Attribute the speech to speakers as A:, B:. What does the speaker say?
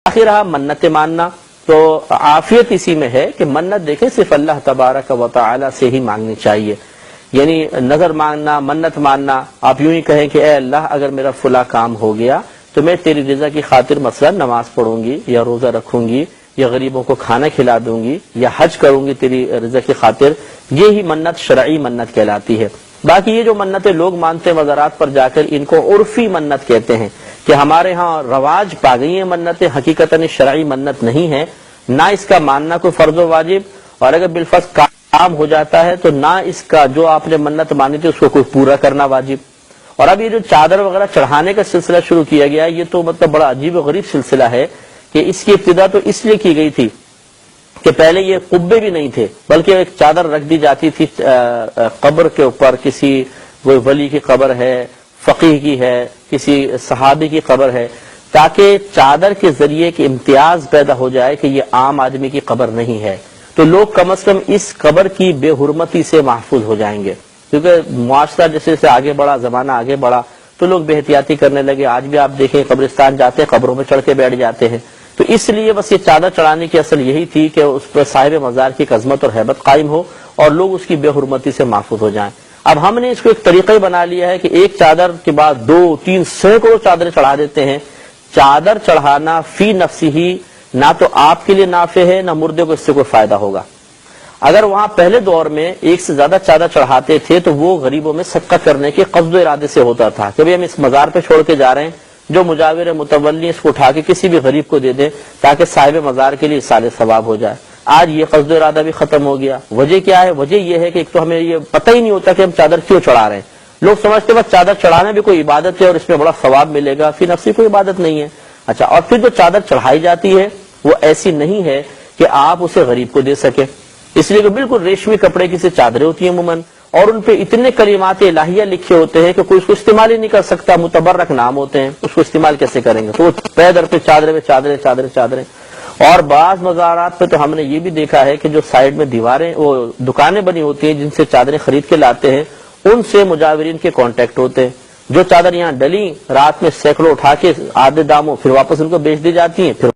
A: آخر رہا منت ماننا، تو عافیت اسی میں ہے کہ منت دیکھیں صرف اللہ تبارک و تعالی سے ہی مانگنی چاہیے. یعنی نظر مانگنا، منت ماننا، آپ یوں ہی کہیں کہ اے اللہ اگر میرا فلاں کام ہو گیا تو میں تیری رضا کی خاطر مثلا نماز پڑھوں گی یا روزہ رکھوں گی یا غریبوں کو کھانا کھلا دوں گی یا حج کروں گی تیری رضا کی خاطر. یہی منت شرعی منت کہلاتی ہے. باقی یہ جو منتیں لوگ مانتے ہیں مزارات پر جا کر، ان کو عرفی منت کہتے ہیں کہ ہمارے ہاں رواج پا گئی ہیں منتیں، حقیقتاً شرعی منت نہیں ہے. نہ اس کا ماننا کوئی فرض و واجب، اور اگر بالفرض کام ہو جاتا ہے تو نہ اس کا جو آپ نے منت مانی تھی اس کو کوئی پورا کرنا واجب. اور اب یہ جو چادر وغیرہ چڑھانے کا سلسلہ شروع کیا گیا ہے، یہ تو مطلب بڑا عجیب و غریب سلسلہ ہے کہ اس کی ابتدا تو اس لیے کی گئی تھی کہ پہلے یہ قبے بھی نہیں تھے، بلکہ ایک چادر رکھ دی جاتی تھی قبر کے اوپر. کسی کوئی ولی کی قبر ہے، فقیہ کی ہے، کسی صحابی کی قبر ہے، تاکہ چادر کے ذریعے کہ امتیاز پیدا ہو جائے کہ یہ عام آدمی کی قبر نہیں ہے، تو لوگ کم از کم اس قبر کی بے حرمتی سے محفوظ ہو جائیں گے. کیونکہ معاشرہ جیسے جیسے آگے بڑھا، زمانہ آگے بڑھا، تو لوگ بے احتیاطی کرنے لگے. آج بھی آپ دیکھیں قبرستان جاتے ہیں، قبروں میں چڑھ کے بیٹھ جاتے ہیں. تو اس لیے بس یہ چادر چڑھانے کی اصل یہی تھی کہ اس پر صاحب مزار کی عظمت اور ہیبت قائم ہو اور لوگ اس کی بے حرمتی سے محفوظ ہو جائیں. اب ہم نے اس کو ایک طریقہ ہی بنا لیا ہے کہ ایک چادر کے بعد 2 3 سینکڑوں چادریں چڑھا دیتے ہیں. چادر چڑھانا فی نفسی ہی نہ تو آپ کے لیے نافع ہے، نہ مردے کو اس سے کوئی فائدہ ہوگا. اگر وہاں پہلے دور میں ایک سے زیادہ چادر چڑھاتے تھے تو وہ غریبوں میں صدقہ کرنے کے قصد و ارادے سے ہوتا تھا کہ ہم اس مزار پہ چھوڑ کے جا رہے ہیں، جو مجاور متولی اس کو اٹھا کے کسی بھی غریب کو دے دیں تاکہ صاحب مزار کے لیے اصال ثواب ہو جائے. آج یہ قصد و ارادہ بھی ختم ہو گیا. وجہ کیا ہے؟ وجہ یہ ہے کہ ایک تو ہمیں یہ پتہ ہی نہیں ہوتا کہ ہم چادر کیوں چڑھا رہے ہیں. لوگ سمجھتے بس چادر چڑھانا بھی کوئی عبادت ہے اور اس میں بڑا ثواب ملے گا، فی نفسی کوئی عبادت نہیں ہے. اچھا، اور پھر جو چادر چڑھائی جاتی ہے وہ ایسی نہیں ہے کہ آپ اسے غریب کو دے سکیں، اس لیے کہ بالکل ریشمی کپڑے کی سے چادریں ہوتی ہیں عموماً، اور ان پہ اتنے کلمات الہیہ لکھے ہوتے ہیں کہ کوئی اس کو استعمال ہی نہیں کر سکتا. متبرک نام ہوتے ہیں، اس کو استعمال کیسے کریں گے؟ تو وہ پے در پہ چادریں چادریں چادریں چادریں. اور بعض مزارات پہ تو ہم نے یہ بھی دیکھا ہے کہ جو سائڈ میں دیواریں وہ دکانیں بنی ہوتی ہیں جن سے چادریں خرید کے لاتے ہیں، ان سے مجاورین کے کانٹیکٹ ہوتے ہیں. جو چادر یہاں ڈلی رات میں سینکڑوں اٹھا کے آدھے داموں پھر واپس ان کو بیچ دی جاتی ہیں. پھر